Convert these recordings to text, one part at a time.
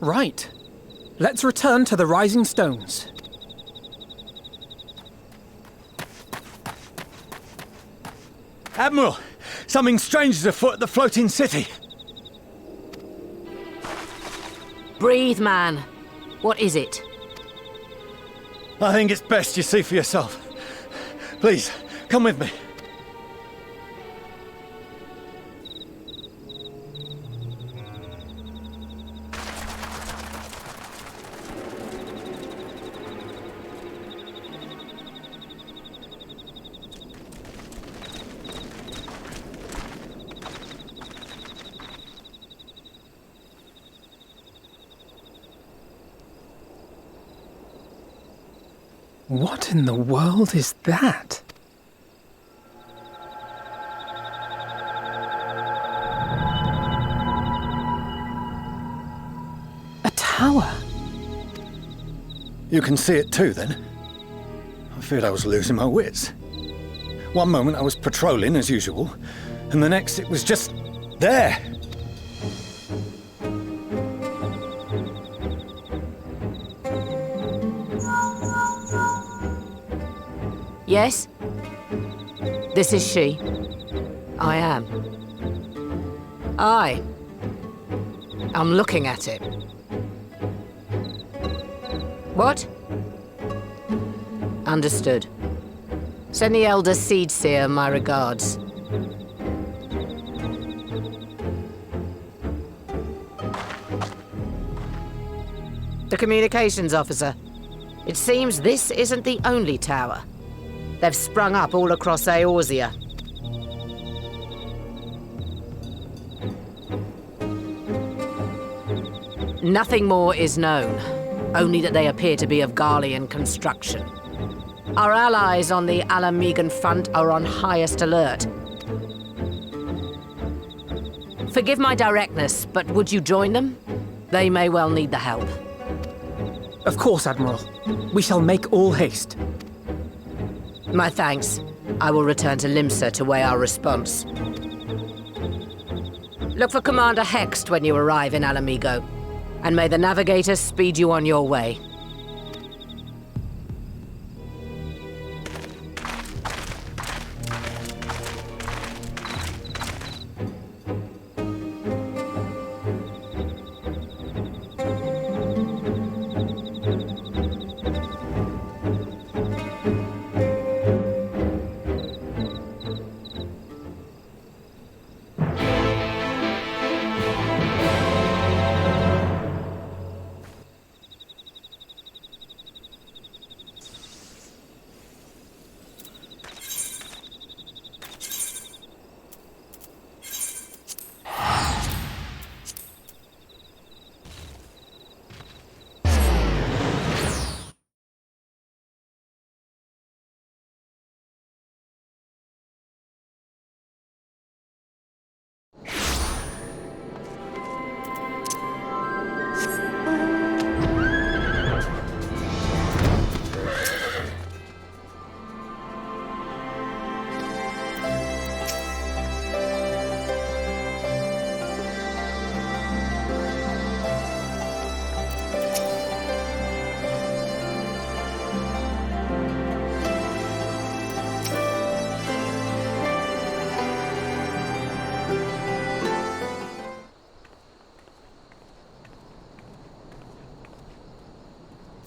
Right. Let's return to the Rising Stones. Admiral! Something strange is afoot at the floating city. Breathe, man. What is it? I think it's best you see for yourself. Please, come with me. What in the world is that? A tower? You can see it too, then? I feared I was losing my wits. One moment I was patrolling as usual, and the next it was just there. Yes? This is she. I am. I'm looking at it. What? Understood. Send the Elder Seedseer my regards. The communications officer. It seems this isn't the only tower. They've sprung up all across Eorzea. Nothing more is known, only that they appear to be of Garlean construction. Our allies on the Ala Mhigan front are on highest alert. Forgive my directness, but would you join them? They may well need the help. Of course, Admiral. We shall make all haste. My thanks. I will return to Limsa to weigh our response. Look for Commander Hext when you arrive in Ala Mhigo, and may the Navigator speed you on your way.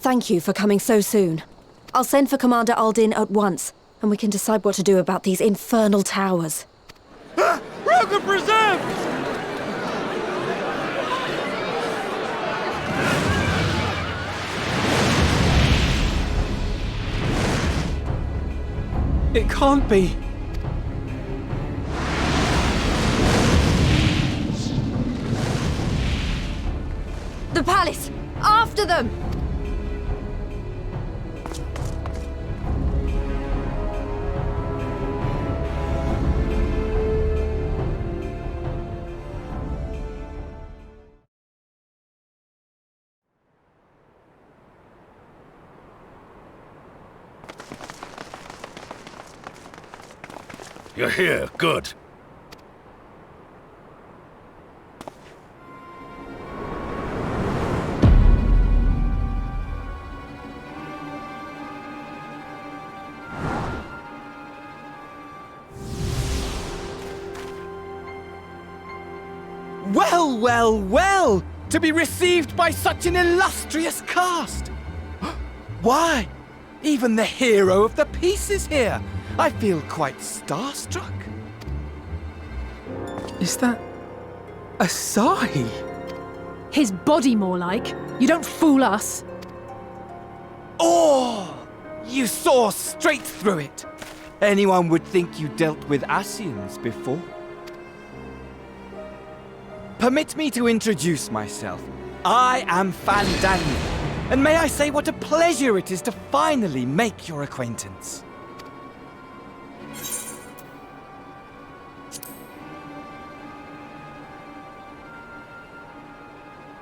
Thank you for coming so soon. I'll send for Commander Aldin at once, and we can decide what to do about these infernal towers. Rogan preserved! It can't be. The palace! After them! You're here, good. Well, well, well! To be received by such an illustrious cast! Why, even the hero of the piece is here! I feel quite starstruck. Is that a sigh? His body, more like. You don't fool us. Oh! You saw straight through it! Anyone would think you dealt with Ascians before. Permit me to introduce myself. I am Fandaniel, and may I say what a pleasure it is to finally make your acquaintance.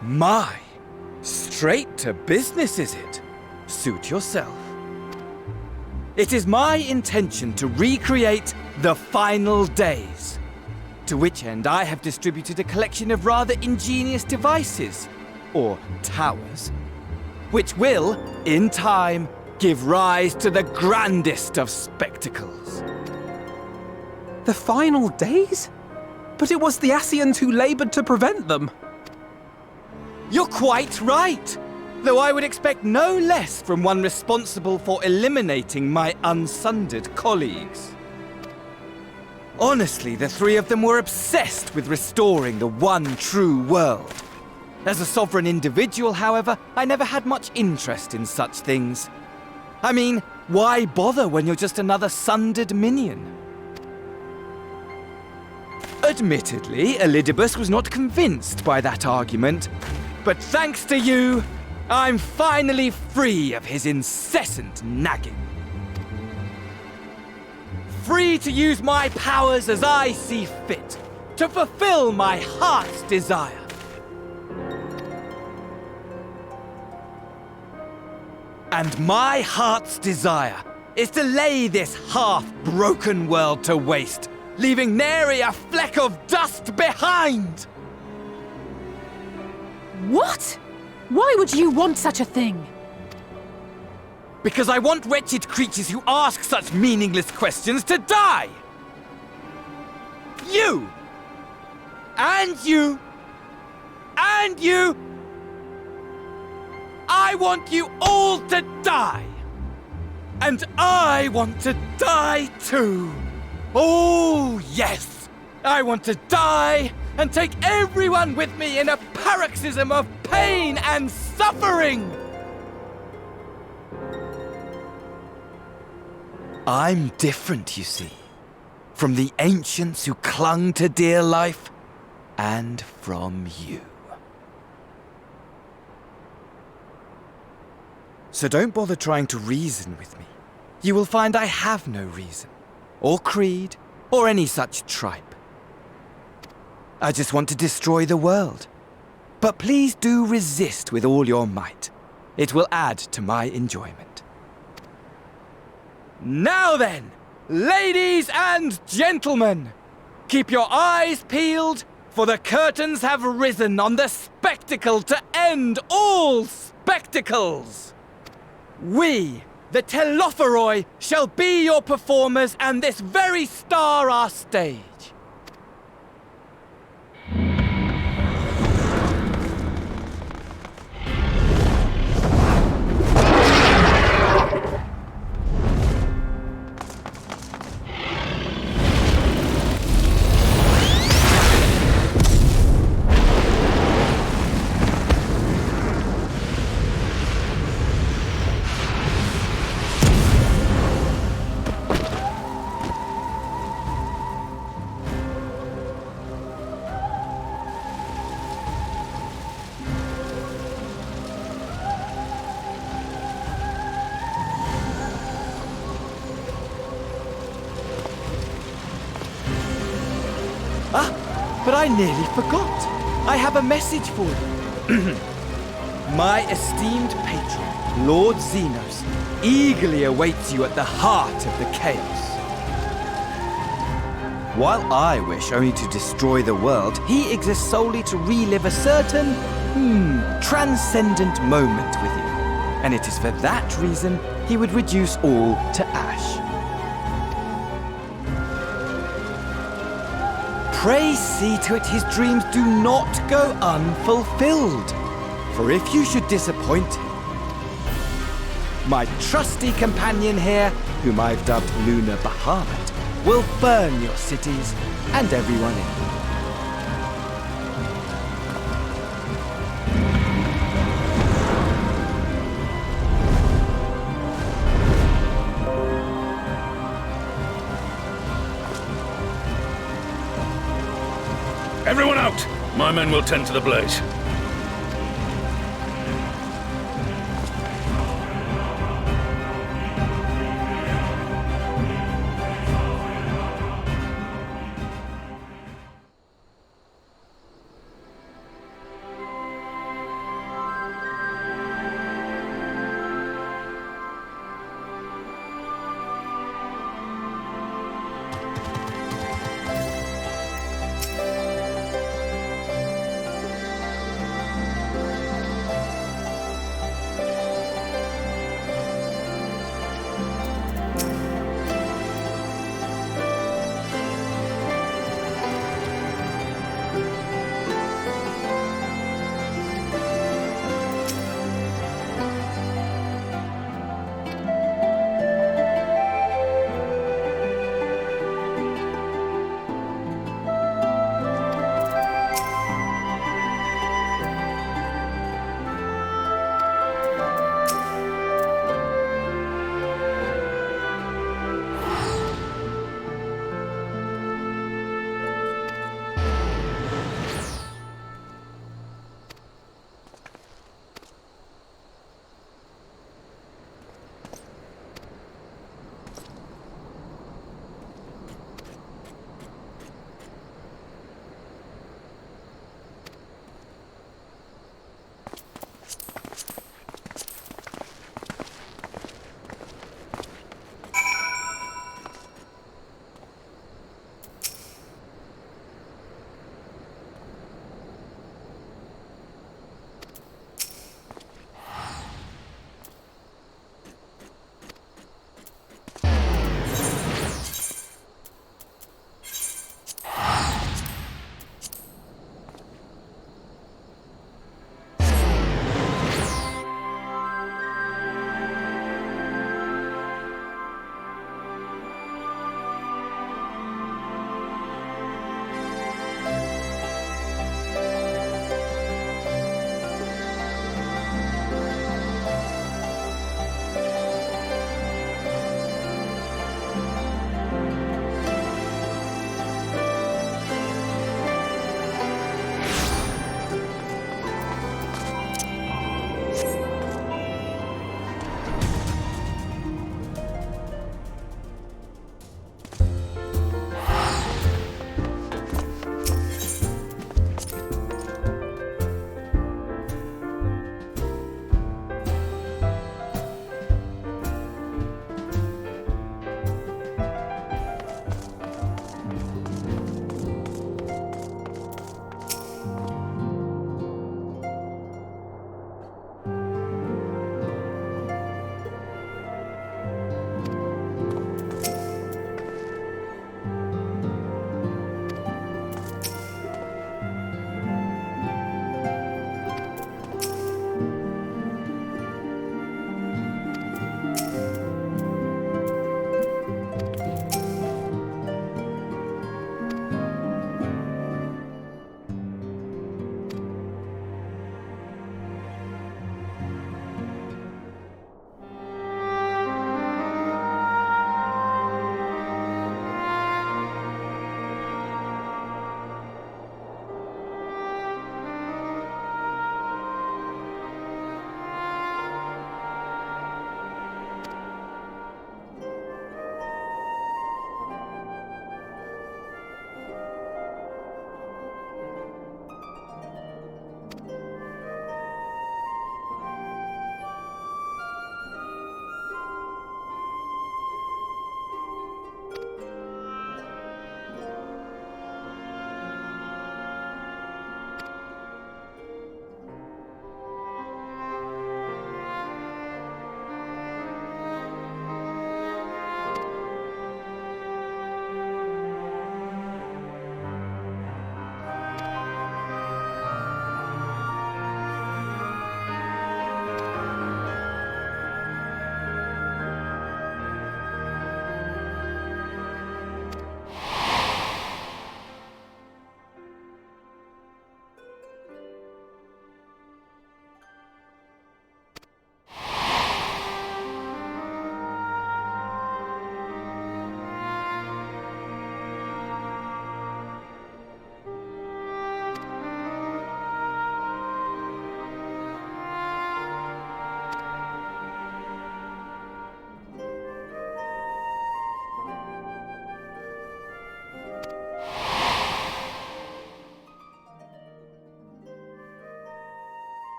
My, straight to business is it? Suit yourself. It is my intention to recreate the final days, to which end I have distributed a collection of rather ingenious devices, or towers, which will, in time, give rise to the grandest of spectacles. The final days? But it was the Ascians who laboured to prevent them. You're quite right, though I would expect no less from one responsible for eliminating my unsundered colleagues. Honestly, the three of them were obsessed with restoring the one true world. As a sovereign individual, however, I never had much interest in such things. I mean, why bother when you're just another sundered minion? Admittedly, Elidibus was not convinced by that argument, but thanks to you, I'm finally free of his incessant nagging. Free to use my powers as I see fit, to fulfill my heart's desire. And my heart's desire is to lay this half-broken world to waste, leaving nary a fleck of dust behind! What? Why would you want such a thing? Because I want wretched creatures who ask such meaningless questions to die! You! And you! And you! I want you all to die! And I want to die too! Oh, yes! I want to die and take everyone with me in a paroxysm of pain and suffering! I'm different, you see, from the ancients who clung to dear life, and from you. So don't bother trying to reason with me. You will find I have no reason, or creed, or any such tripe. I just want to destroy the world. But please do resist with all your might. It will add to my enjoyment. Now then, ladies and gentlemen, keep your eyes peeled, for the curtains have risen on the spectacle to end all spectacles. We, the Telophoroi, shall be your performers, and this very star our stage. But I nearly forgot. I have a message for you. My esteemed patron, Lord Xenos, eagerly awaits you at the heart of the chaos. While I wish only to destroy the world, he exists solely to relive a certain, transcendent moment with you. And it is for that reason he would reduce all to ash. Pray see to it his dreams do not go unfulfilled. For if you should disappoint him, my trusty companion here, whom I've dubbed Lunar Bahamut, will burn your cities and everyone in them. Everyone out! My men will tend to the blaze.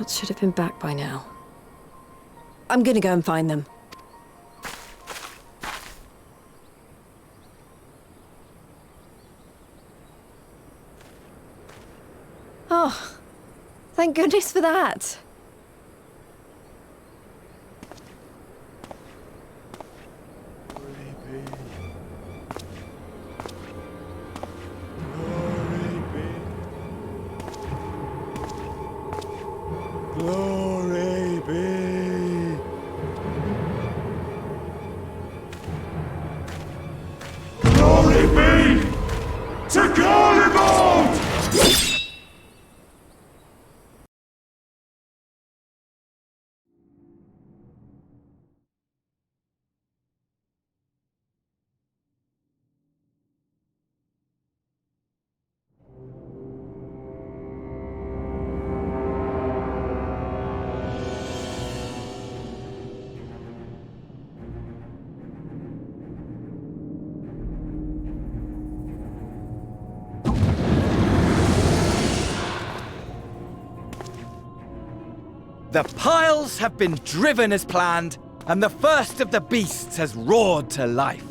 Scouts should have been back by now. I'm gonna go and find them. Oh, thank goodness for that. Glory be. Glory be to Garlemald! The piles have been driven as planned, and the first of the beasts has roared to life.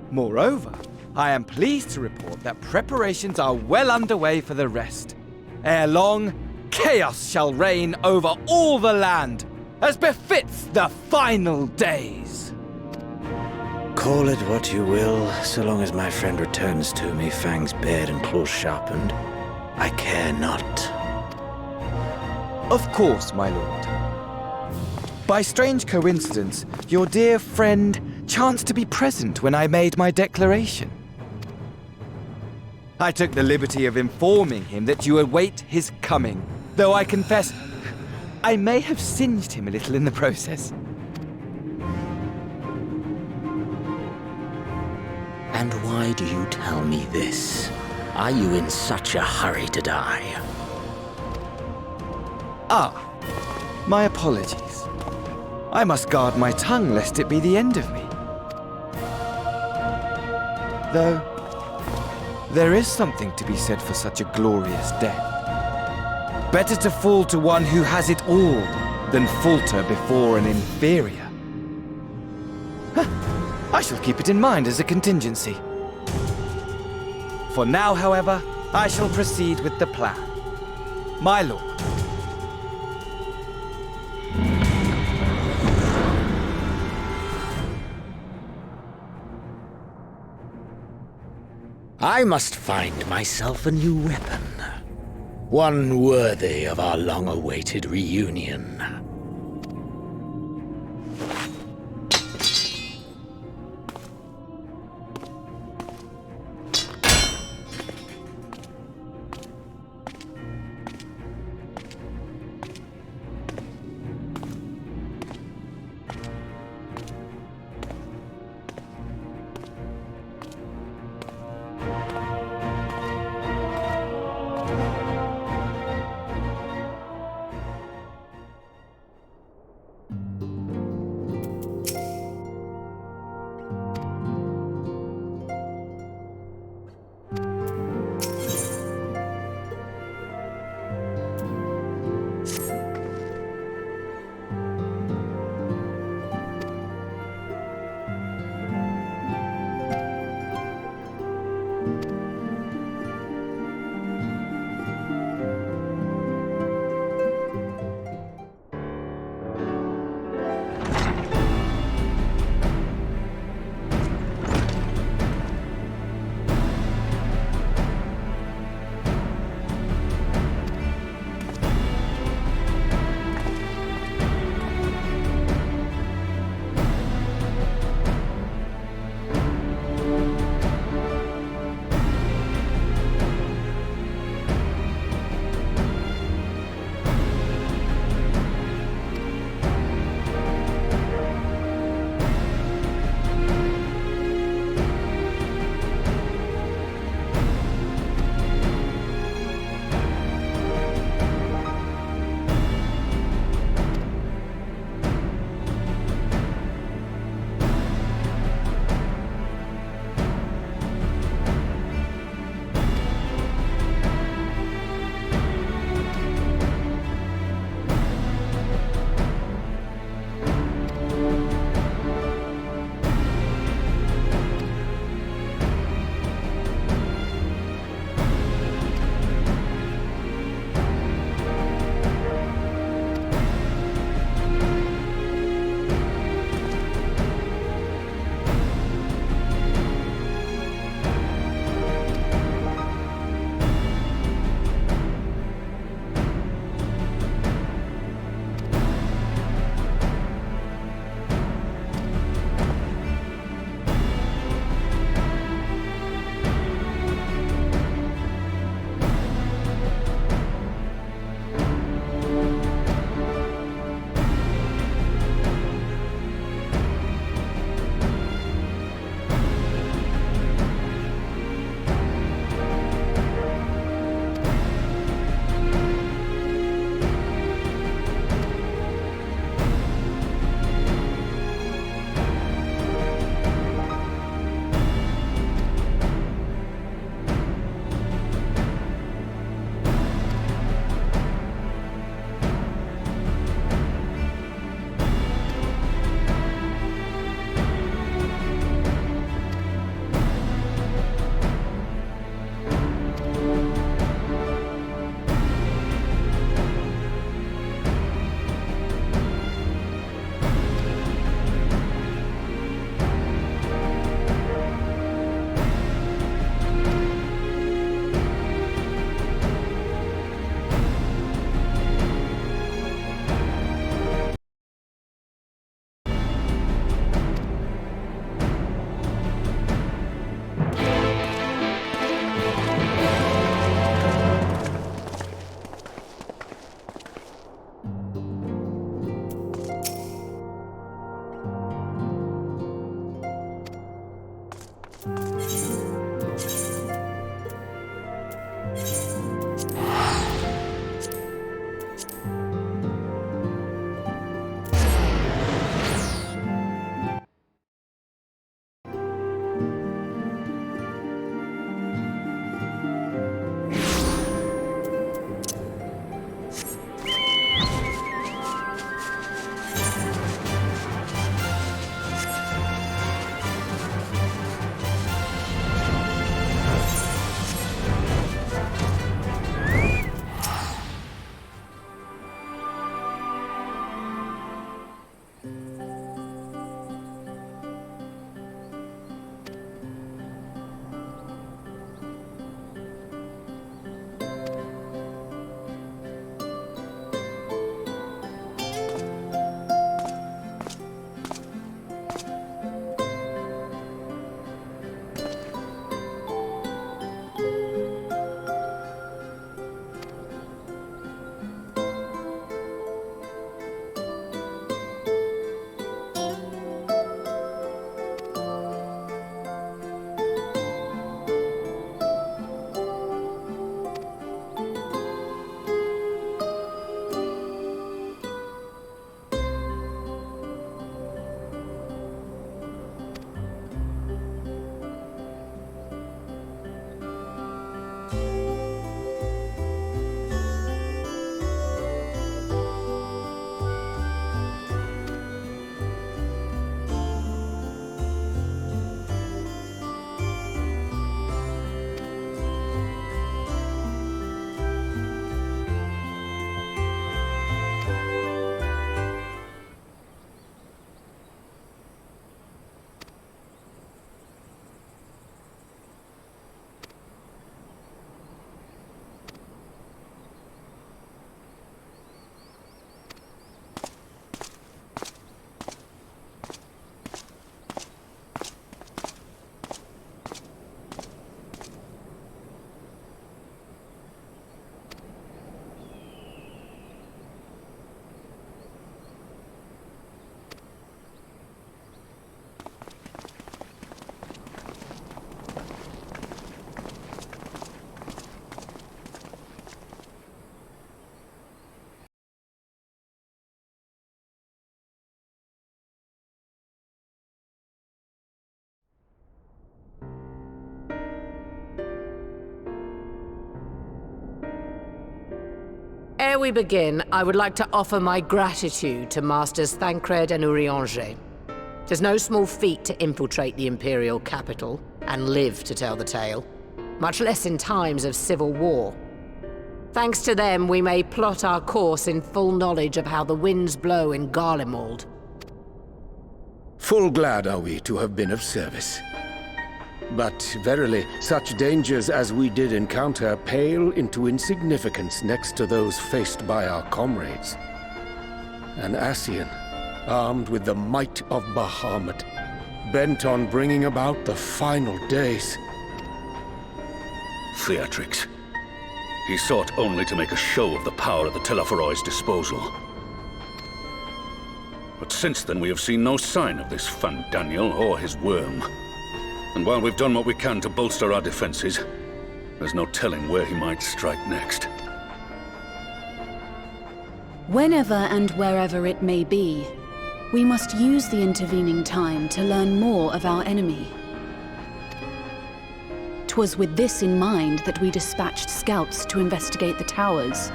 Moreover, I am pleased to report that preparations are well underway for the rest. Ere long, chaos shall reign over all the land, as befits the final days. Call it what you will, so long as my friend returns to me, fangs bared and claws sharpened. I care not. Of course, my lord. By strange coincidence, your dear friend chanced to be present when I made my declaration. I took the liberty of informing him that you await his coming, though I confess I may have singed him a little in the process. And why do you tell me this? Are you in such a hurry to die? Ah, my apologies. I must guard my tongue lest it be the end of me. Though, there is something to be said for such a glorious death. Better to fall to one who has it all than falter before an inferior. I shall keep it in mind as a contingency. For now, however, I shall proceed with the plan. My lord. I must find myself a new weapon. One worthy of our long-awaited reunion. Ere we begin, I would like to offer my gratitude to Masters Thancred and Eorzea. It's no small feat to infiltrate the Imperial capital and live to tell the tale, much less in times of civil war. Thanks to them, we may plot our course in full knowledge of how the winds blow in Garlemald. Full glad are we to have been of service. But verily, such dangers as we did encounter pale into insignificance next to those faced by our comrades. An Ascian, armed with the might of Bahamut, bent on bringing about the final days. Theatrics. He sought only to make a show of the power at the Telophoroid's disposal. But since then we have seen no sign of this Fandaniel or his worm. And while we've done what we can to bolster our defenses, there's no telling where he might strike next. Whenever and wherever it may be, we must use the intervening time to learn more of our enemy. 'Twas with this in mind that we dispatched scouts to investigate the towers.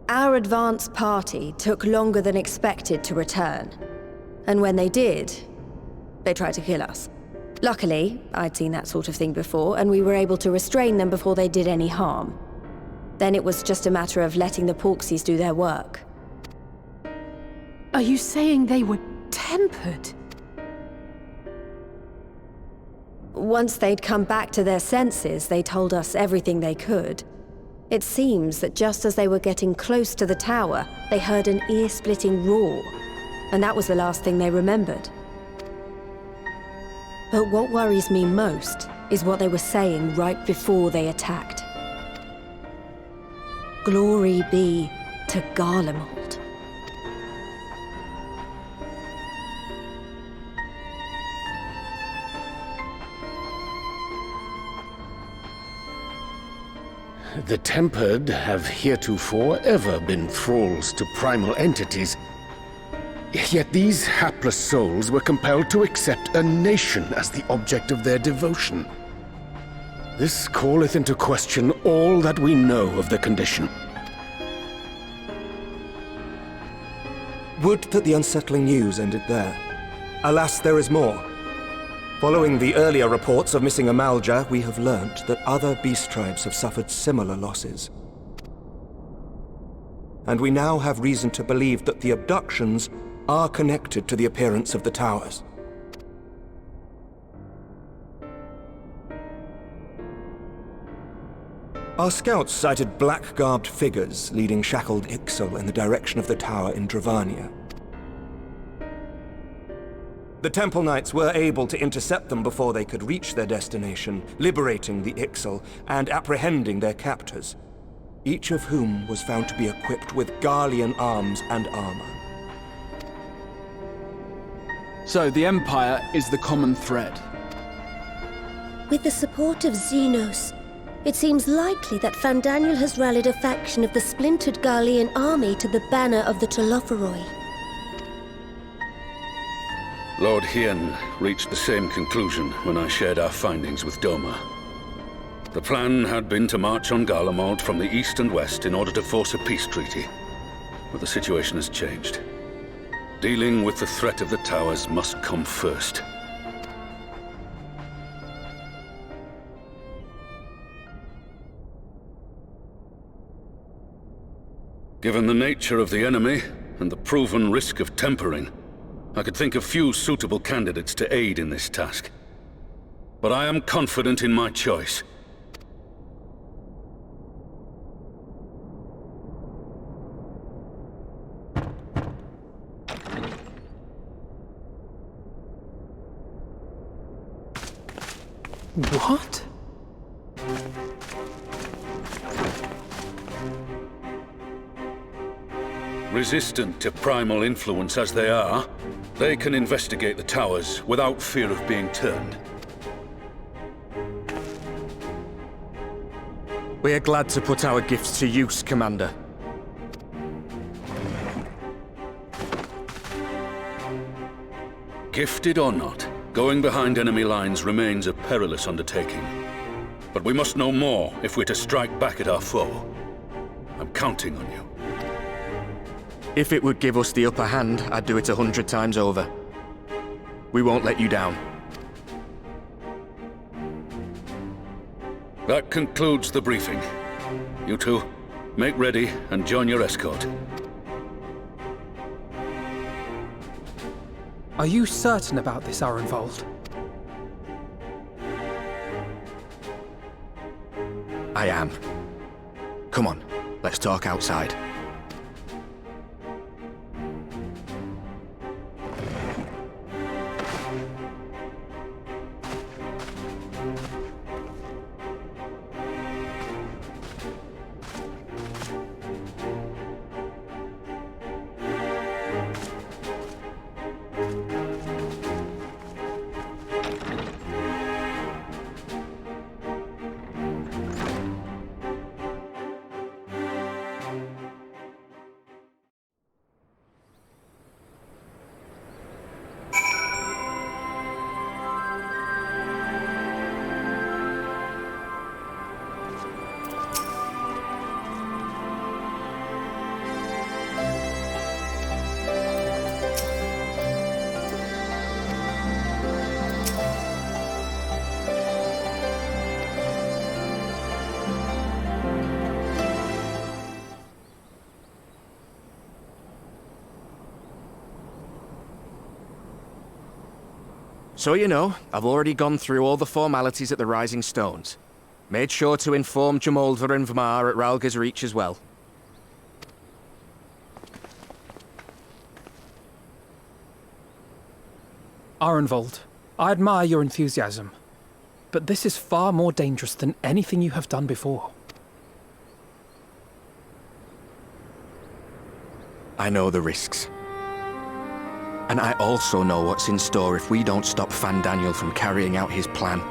Our advance party took longer than expected to return. And when they did, they tried to kill us. Luckily, I'd seen that sort of thing before, and we were able to restrain them before they did any harm. Then it was just a matter of letting the Porksies do their work. Are you saying they were tempered? Once they'd come back to their senses, they told us everything they could. It seems that just as they were getting close to the tower, they heard an ear-splitting roar, and that was the last thing they remembered. But what worries me most is what they were saying right before they attacked. Glory be to Garlemald. The Tempered have heretofore ever been thralls to primal entities. Yet these hapless souls were compelled to accept a nation as the object of their devotion. This calleth into question all that we know of the condition. Would that the unsettling news ended there. Alas, there is more. Following the earlier reports of missing Amalja, we have learnt that other beast tribes have suffered similar losses. And we now have reason to believe that the abductions are connected to the appearance of the towers. Our scouts sighted black-garbed figures leading shackled Ixal in the direction of the tower in Dravania. The Temple Knights were able to intercept them before they could reach their destination, liberating the Ixal and apprehending their captors, each of whom was found to be equipped with Garlean arms and armor. So the Empire is the common thread. With the support of Xenos, it seems likely that Fandaniel has rallied a faction of the splintered Garlean army to the banner of the Telophoroi. Lord Hien reached the same conclusion when I shared our findings with Doma. The plan had been to march on Garlemald from the east and west in order to force a peace treaty. But the situation has changed. Dealing with the threat of the towers must come first. Given the nature of the enemy and the proven risk of tempering, I could think of few suitable candidates to aid in this task. But I am confident in my choice. What? Resistant to primal influence as they are, they can investigate the towers without fear of being turned. We are glad to put our gifts to use, Commander. Gifted or not, going behind enemy lines remains a perilous undertaking. But we must know more if we're to strike back at our foe. I'm counting on you. If it would give us the upper hand, I'd do it 100 times over. We won't let you down. That concludes the briefing. You two, make ready and join your escort. Are you certain about this, Arenvold? I am. Come on, let's talk outside. So you know, I've already gone through all the formalities at the Rising Stones. Made sure to inform Jamoldva and Vmar at Ralga's Reach as well. Arenvold, I admire your enthusiasm, but this is far more dangerous than anything you have done before. I know the risks. And I also know what's in store if we don't stop Fandaniel from carrying out his plan.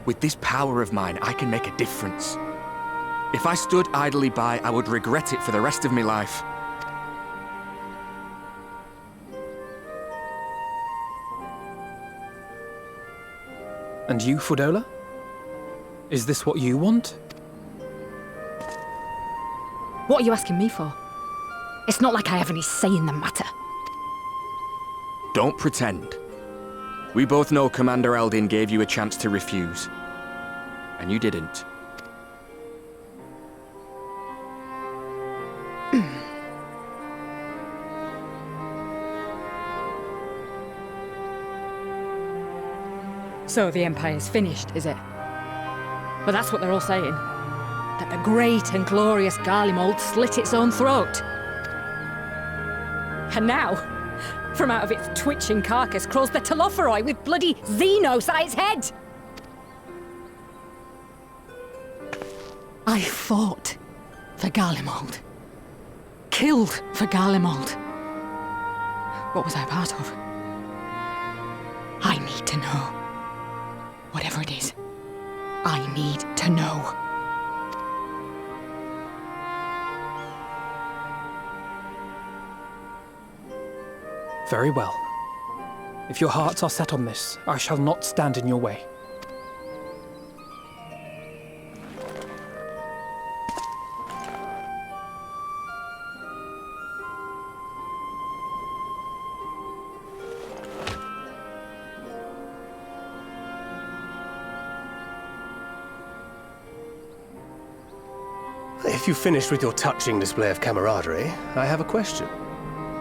With this power of mine, I can make a difference. If I stood idly by, I would regret it for the rest of my life. And you, Fudola? Is this what you want? What are you asking me for? It's not like I have any say in the matter. Don't pretend. We both know Commander Eldin gave you a chance to refuse. And you didn't. So the Empire's finished, is it? Well, that's what they're all saying. That the great and glorious Garlemald slit its own throat. And now, from out of its twitching carcass crawls the Telophoroi with bloody Xenos at its head! I fought for Garlemald. Killed for Garlemald. What was I a part of? I need to know. Whatever it is, I need to know. Very well. If your hearts are set on this, I shall not stand in your way. If you've finished with your touching display of camaraderie, I have a question.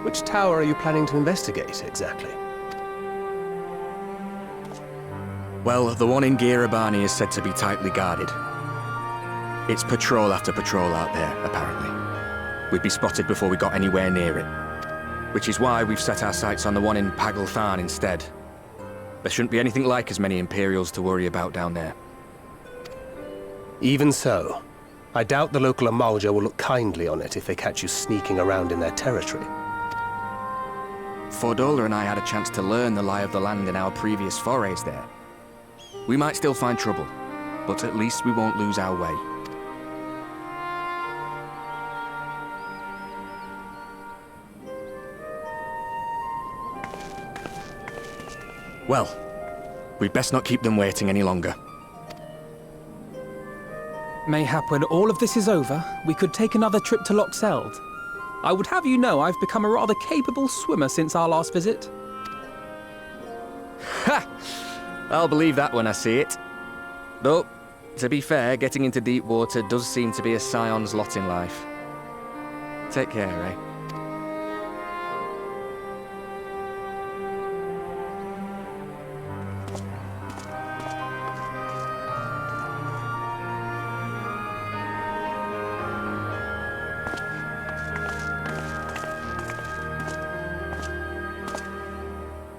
Which tower are you planning to investigate, exactly? Well, the one in Girabani is said to be tightly guarded. It's patrol after patrol out there, apparently. We'd be spotted before we got anywhere near it. Which is why we've set our sights on the one in Pagalthan instead. There shouldn't be anything like as many Imperials to worry about down there. Even so, I doubt the local Amalja will look kindly on it if they catch you sneaking around in their territory. Fordola and I had a chance to learn the lie of the land in our previous forays there. We might still find trouble, but at least we won't lose our way. Well, we'd best not keep them waiting any longer. Mayhap when all of this is over, we could take another trip to Lochseld. I would have you know I've become a rather capable swimmer since our last visit. Ha! I'll believe that when I see it. Though, to be fair, getting into deep water does seem to be a scion's lot in life. Take care, eh?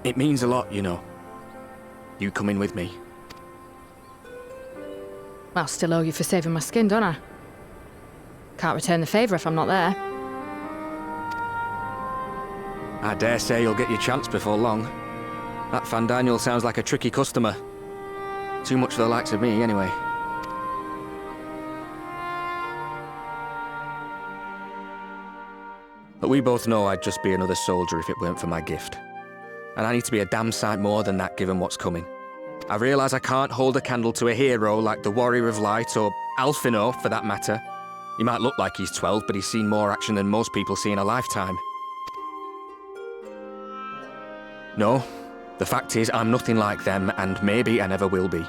It means a lot, you know. You coming with me. I'll still owe you for saving my skin, don't I? Can't return the favour if I'm not there. I dare say you'll get your chance before long. That Fandaniel sounds like a tricky customer. Too much for the likes of me, anyway. But we both know I'd just be another soldier if it weren't for my gift. And I need to be a damn sight more than that given what's coming. I realise I can't hold a candle to a hero like the Warrior of Light, or Alphino, for that matter. He might look like he's 12, but he's seen more action than most people see in a lifetime. No, the fact is I'm nothing like them, and maybe I never will be.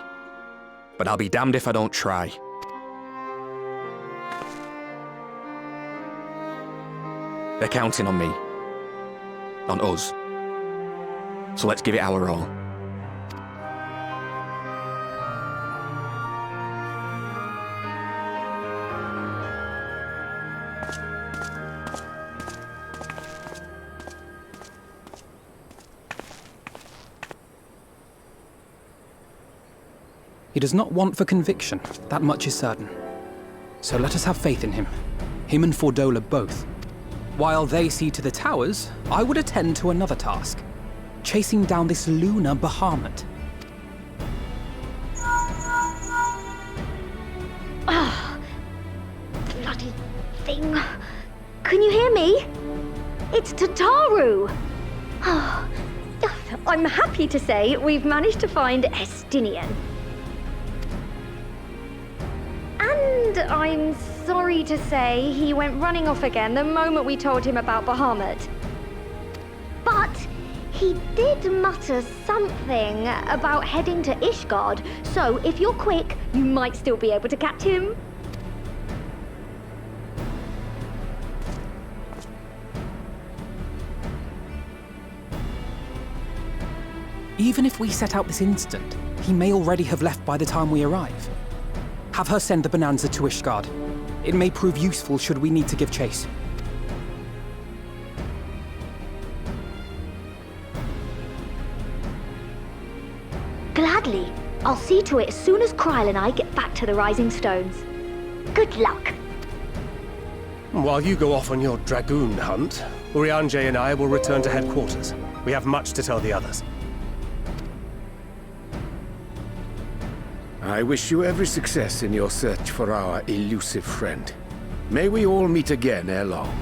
But I'll be damned if I don't try. They're counting on me. On us. So let's give it our all. He does not want for conviction, that much is certain. So let us have faith in him. Him and Fordola both. While they see to the towers, I would attend to another task. Chasing down this lunar Bahamut. Ah, bloody thing. Can you hear me? It's Tataru. I'm happy to say we've managed to find Estinian. And I'm sorry to say he went running off again the moment we told him about Bahamut. But he did mutter something about heading to Ishgard, so if you're quick, you might still be able to catch him. Even if we set out this instant, he may already have left by the time we arrive. Have her send the Bonanza to Ishgard. It may prove useful should we need to give chase. Gladly. I'll see to it as soon as Kryl and I get back to the Rising Stones. Good luck. While you go off on your dragoon hunt, Urianger and I will return to headquarters. We have much to tell the others. I wish you every success in your search for our elusive friend. May we all meet again ere long.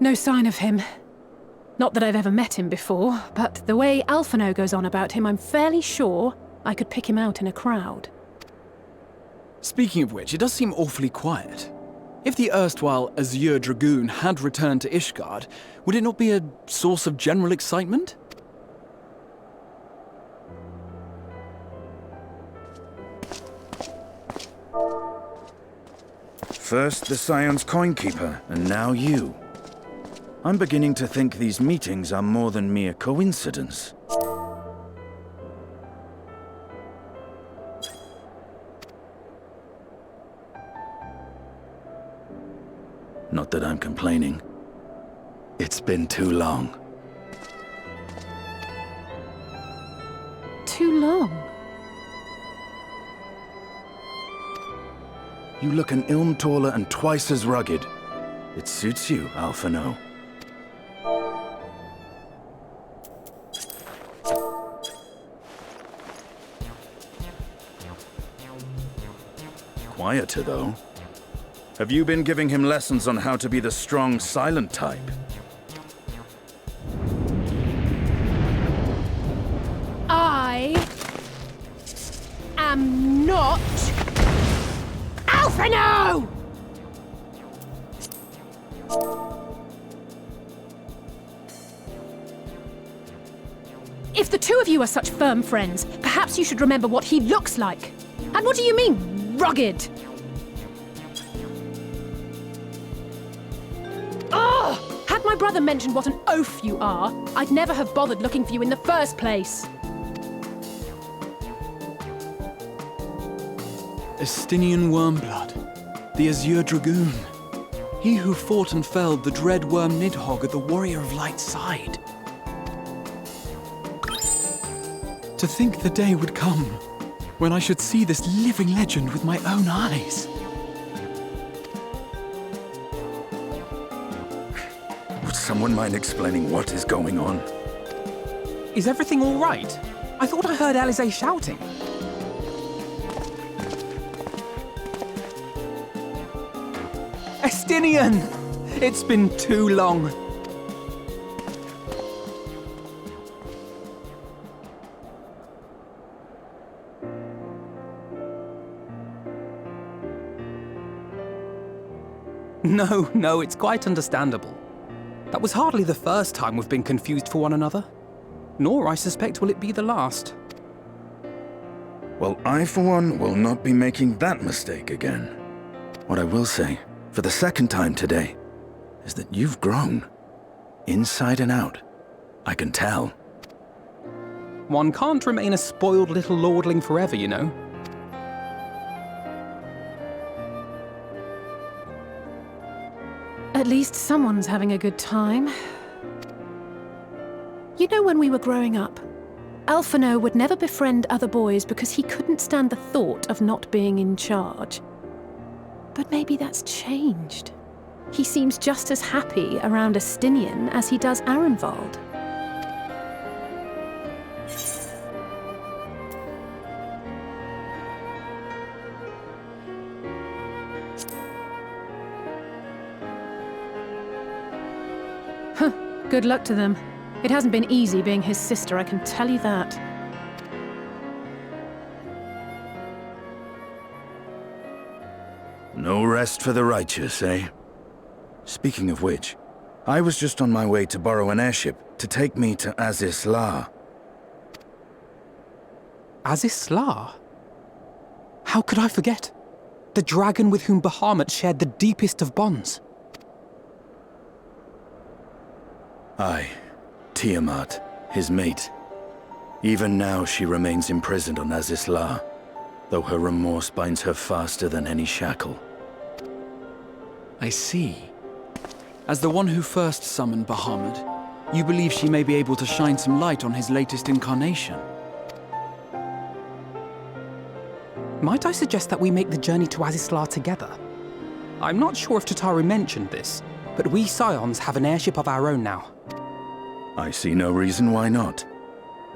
No sign of him. Not that I've ever met him before, but the way Alphino goes on about him, I'm fairly sure I could pick him out in a crowd. Speaking of which, it does seem awfully quiet. If the erstwhile Azure Dragoon had returned to Ishgard, would it not be a source of general excitement? First the Scion's Coinkeeper, and now you. I'm beginning to think these meetings are more than mere coincidence. Not that I'm complaining. It's been too long. Too long? You look an ilm taller and twice as rugged. It suits you, Alphino. Quieter, though. Have you been giving him lessons on how to be the strong, silent type? I am not Alphino! If the two of you are such firm friends, perhaps you should remember what he looks like. And what do you mean, rugged? Oh! Had my brother mentioned what an oaf you are, I'd never have bothered looking for you in the first place. Estinian Wormblood, the Azure Dragoon. He who fought and felled the dread worm Nidhogg at the Warrior of Light's side. To think the day would come when I should see this living legend with my own eyes. Would someone mind explaining what is going on? Is everything all right? I thought I heard Alize shouting. Estinian! It's been too long. No, it's quite understandable. That was hardly the first time we've been confused for one another. Nor, I suspect, will it be the last. Well, I, for one, will not be making that mistake again. What I will say, for the second time today, is that you've grown. Inside and out. I can tell. One can't remain a spoiled little lordling forever, you know. At least someone's having a good time. You know, when we were growing up, Alphino would never befriend other boys because he couldn't stand the thought of not being in charge. But maybe that's changed. He seems just as happy around Estinian as he does Arenvald. Huh, good luck to them. It hasn't been easy being his sister, I can tell you that. No rest for the righteous, eh? Speaking of which, I was just on my way to borrow an airship to take me to Azis La. Azis La? How could I forget? The dragon with whom Bahamut shared the deepest of bonds. Aye, Tiamat, his mate. Even now she remains imprisoned on Azis La, though her remorse binds her faster than any shackle. I see. As the one who first summoned Bahamut, you believe she may be able to shine some light on his latest incarnation. Might I suggest that we make the journey to Azis La together? I'm not sure if Tataru mentioned this, but we Scions have an airship of our own now. I see no reason why not.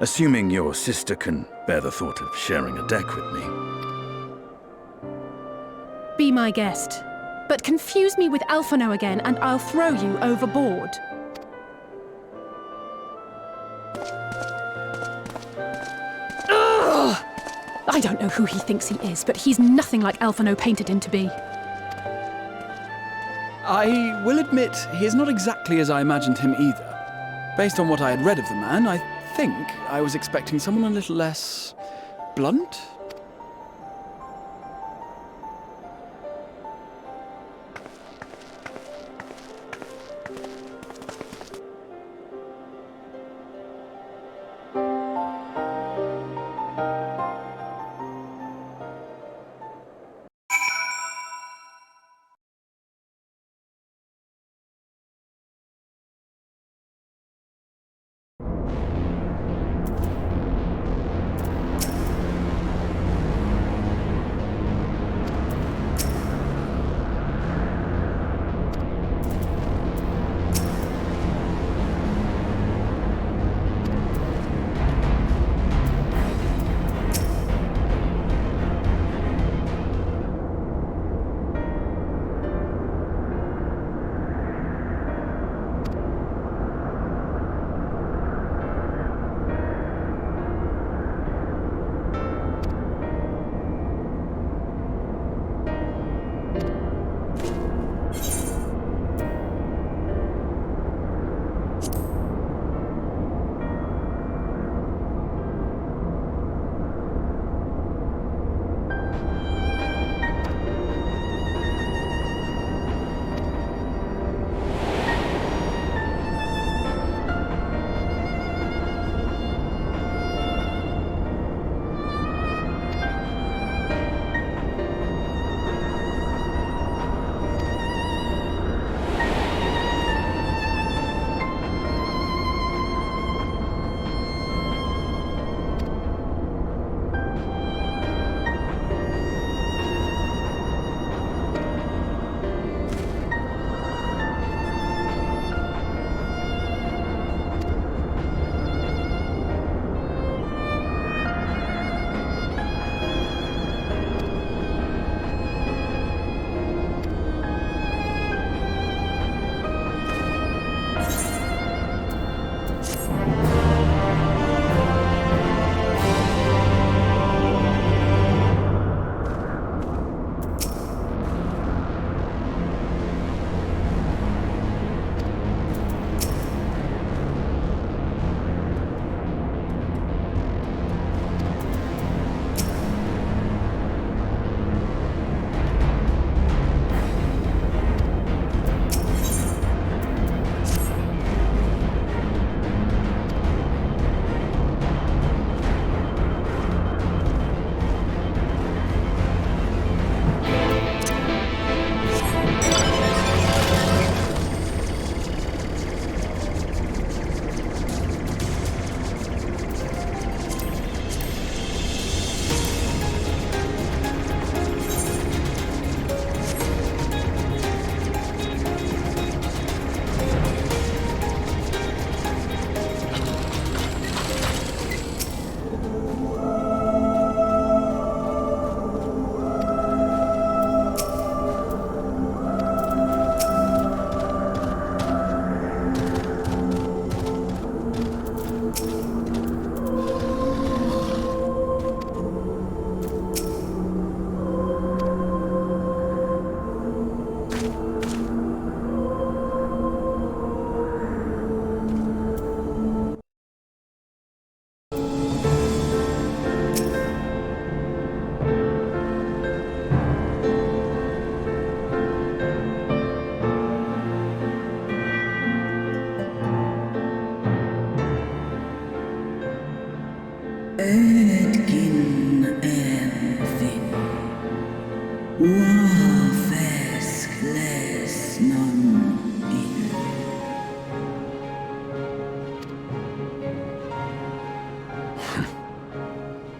Assuming your sister can bear the thought of sharing a deck with me. Be my guest. But confuse me with Alphino again, and I'll throw you overboard. Ugh! I don't know who he thinks he is, but he's nothing like Alphino painted him to be. I will admit, he is not exactly as I imagined him either. Based on what I had read of the man, I think I was expecting someone a little less blunt?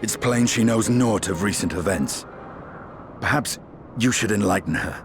It's plain she knows naught of recent events. Perhaps you should enlighten her.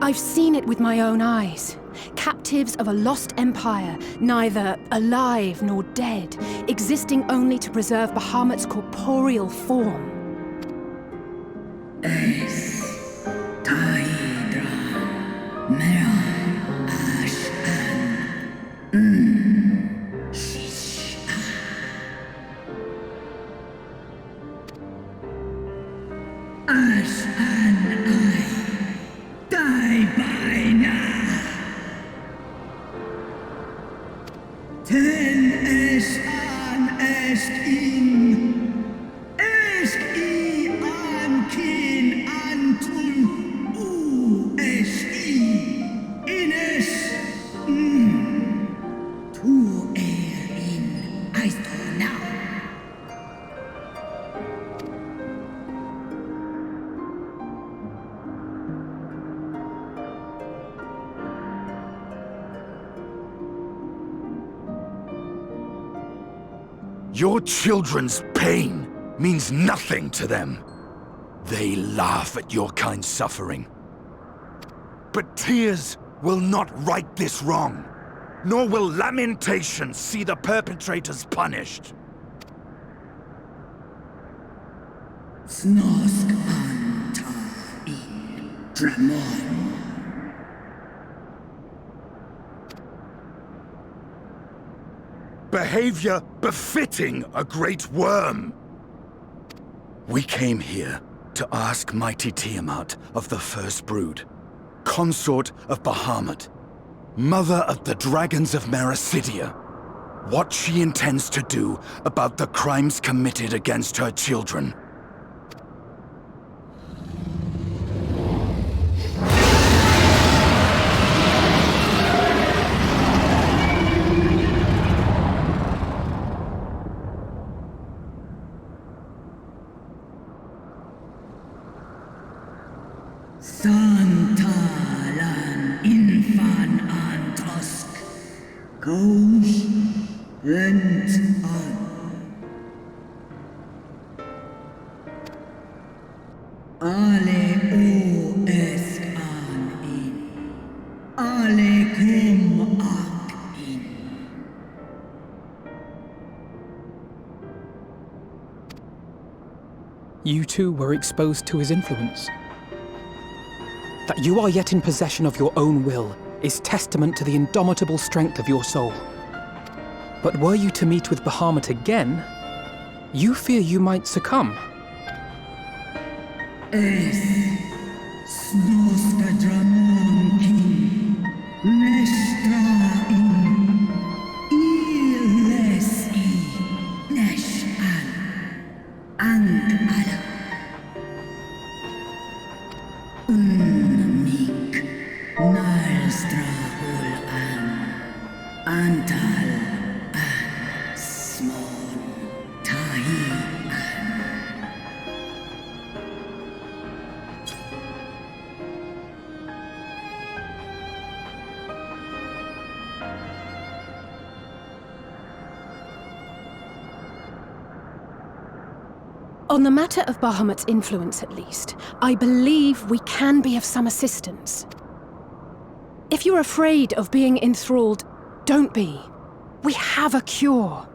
I've seen it with my own eyes. Captives of a lost empire, neither alive nor dead, existing only to preserve Bahamut's corporeal form. Your children's pain means nothing to them. They laugh at your kind suffering. But tears will not right this wrong, nor will lamentation see the perpetrators punished. Snosk anta in Dramon. Behavior befitting a great worm. We came here to ask mighty Tiamat of the First Brood, consort of Bahamut, mother of the dragons of Mericidia, what she intends to do about the crimes committed against her children. Santalan infan antosk, Gaush rent on. Ale o esk an in, ale kum ak in. You too were exposed to his influence. That you are yet in possession of your own will is testament to the indomitable strength of your soul. But were you to meet with Bahamut again, you fear you might succumb. Snoska Dramon king, Nestra in, Iles Nesh and Ala. Unmik, Nalstra Antal an Smon Tahi an. On the matter of Bahamut's influence, at least, I believe we can be of some assistance. If you're afraid of being enthralled, don't be. We have a cure.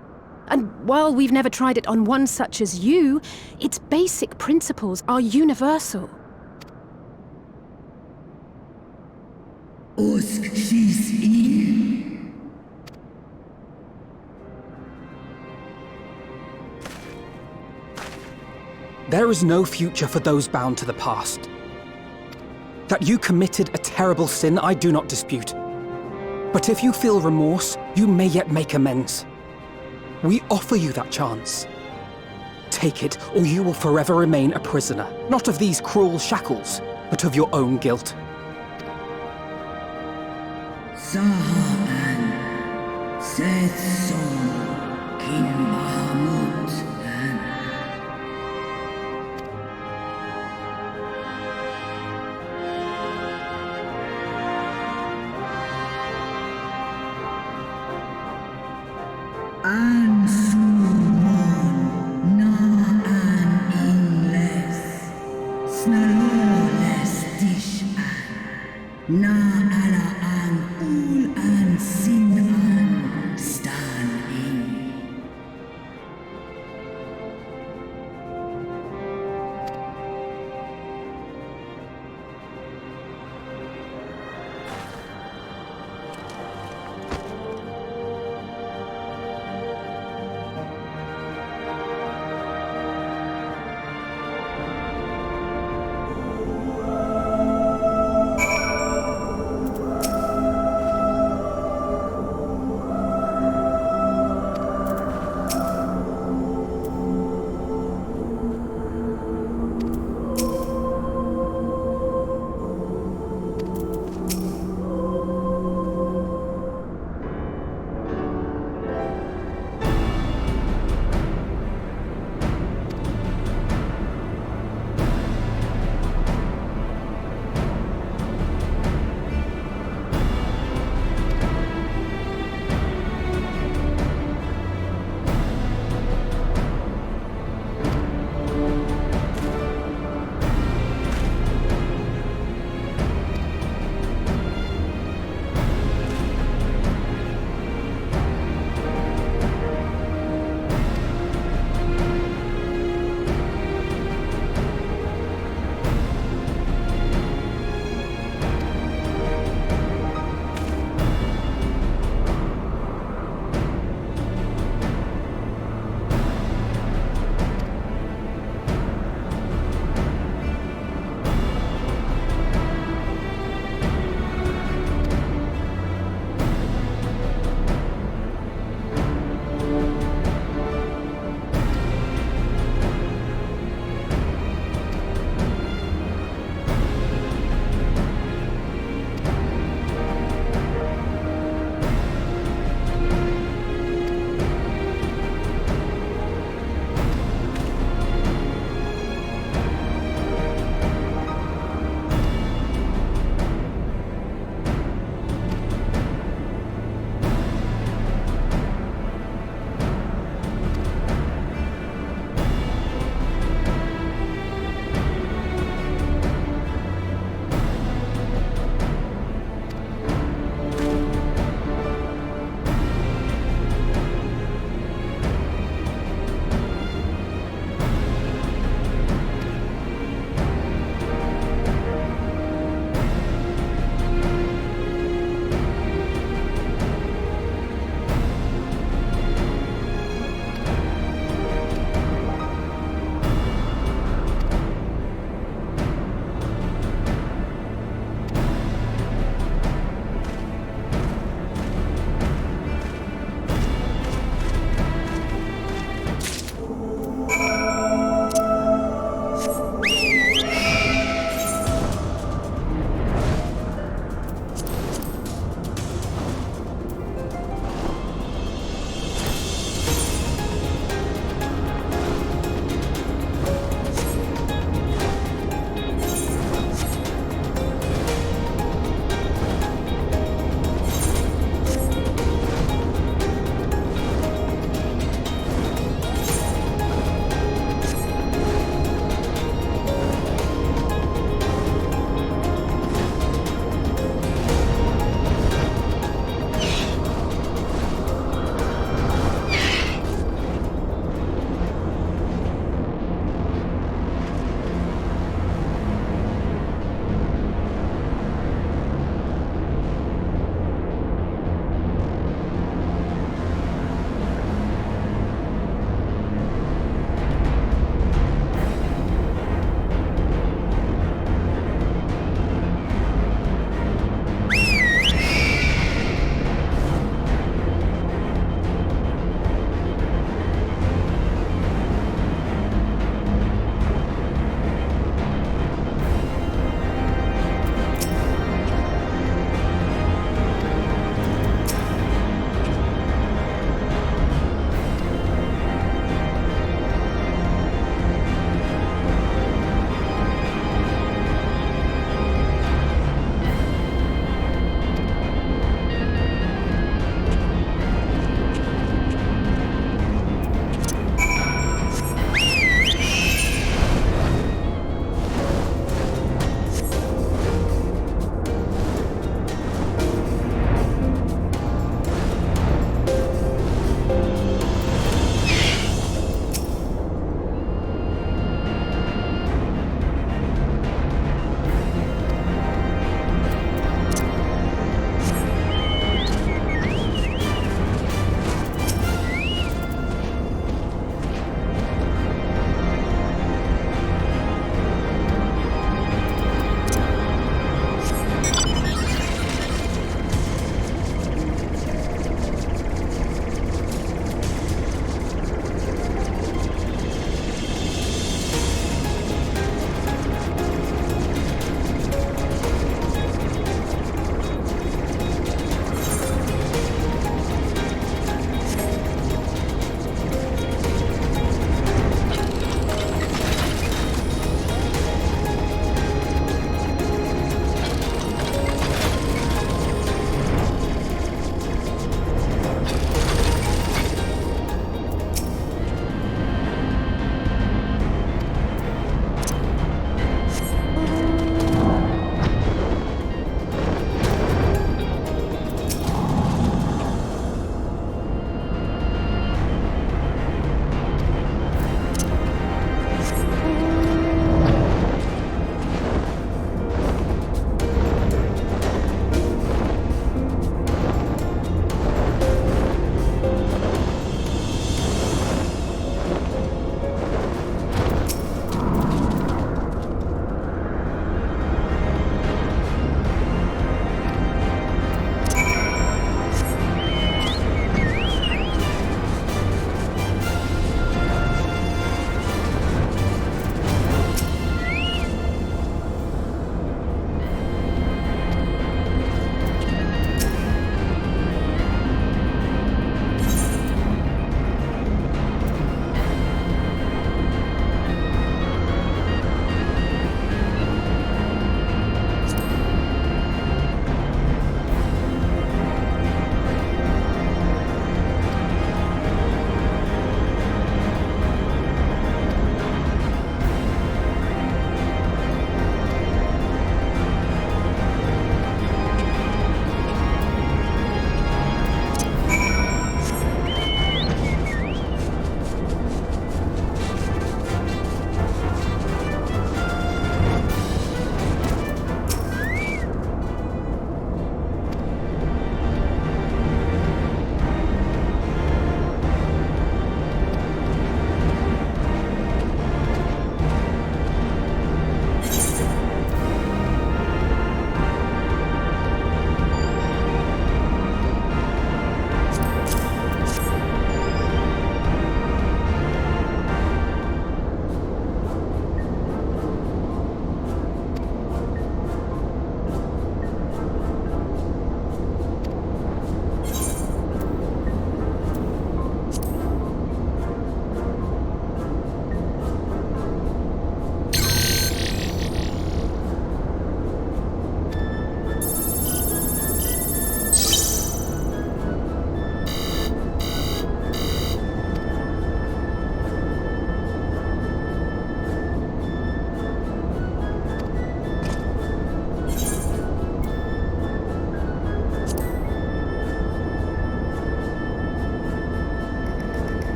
And while we've never tried it on one such as you, its basic principles are universal. Usk she's in. There is no future for those bound to the past. That you committed a terrible sin, I do not dispute. But if you feel remorse, you may yet make amends. We offer you that chance. Take it, or you will forever remain a prisoner, not of these cruel shackles, but of your own guilt. Sahaan, Seth Sol, King Bahamut, and Ansumon, Na an Ingles, Snaloles Dishan, Na ala an Ul an Sin an Stan in.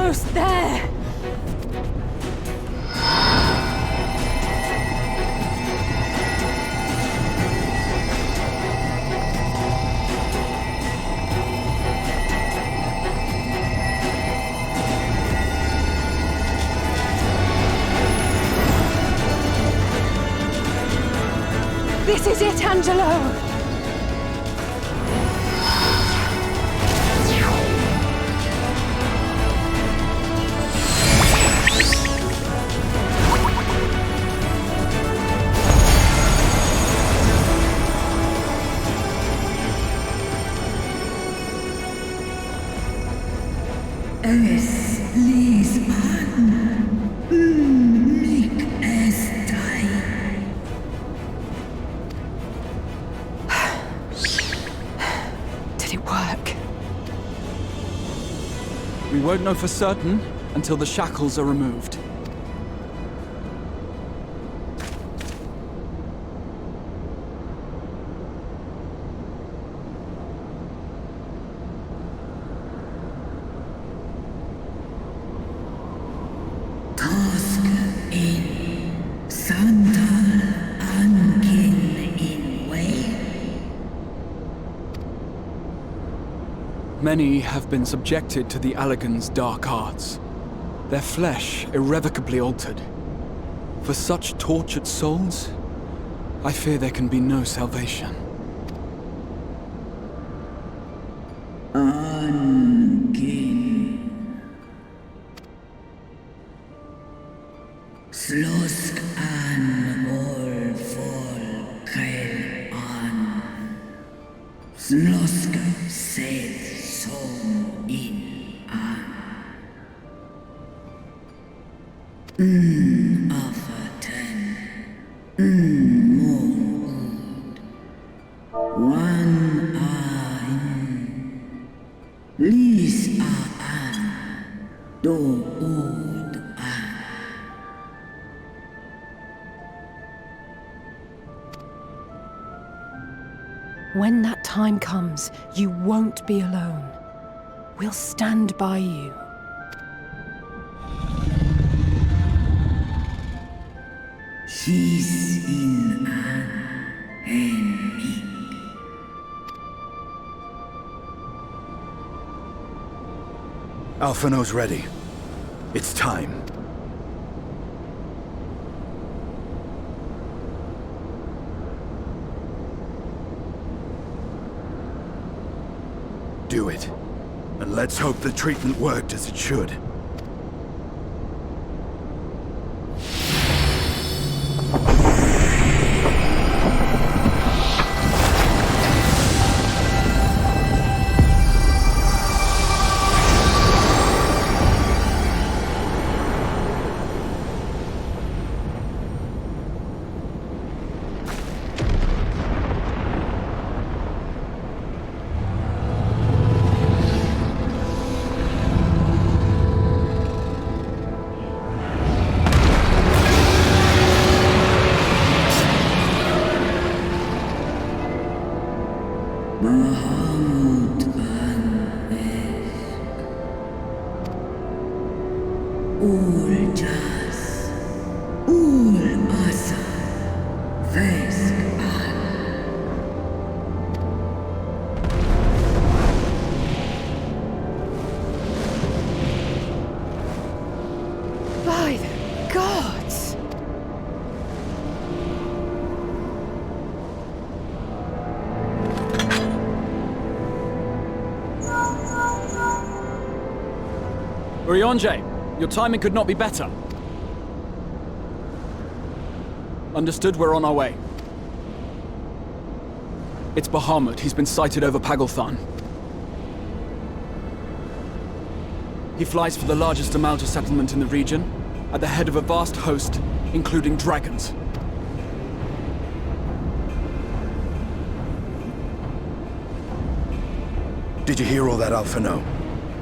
almost there! This is it, Angelo! Es lies an, mich es dai. Did it work? We won't know for certain until the shackles are removed. Tosk in Sandal Ankin in way. Many have been subjected to the Allagan's dark arts, their flesh irrevocably altered. For such tortured souls, I fear there can be no salvation. Ankin. Slosk an ol vol kail an. Slosk sed som in an. Afaten. Mon ud. Wan ein. Lis a an. Do ud an. When that time comes, you won't be alone. We'll stand by you. She's in an enemy. Alphino's ready. It's time. Do it. And let's hope the treatment worked as it should. Mahamud an Esk. Ul Jas. Ul Asa. Vesk an. By the gods! Urianger, your timing could not be better. Understood, we're on our way. It's Bahamut. He's been sighted over Pagalthan. He flies for the largest Amalta settlement in the region, at the head of a vast host, including dragons. Did you hear all that, Alphino?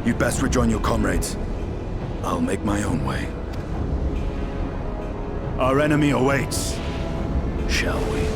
You'd best rejoin your comrades. I'll make my own way. Our enemy awaits. Shall we?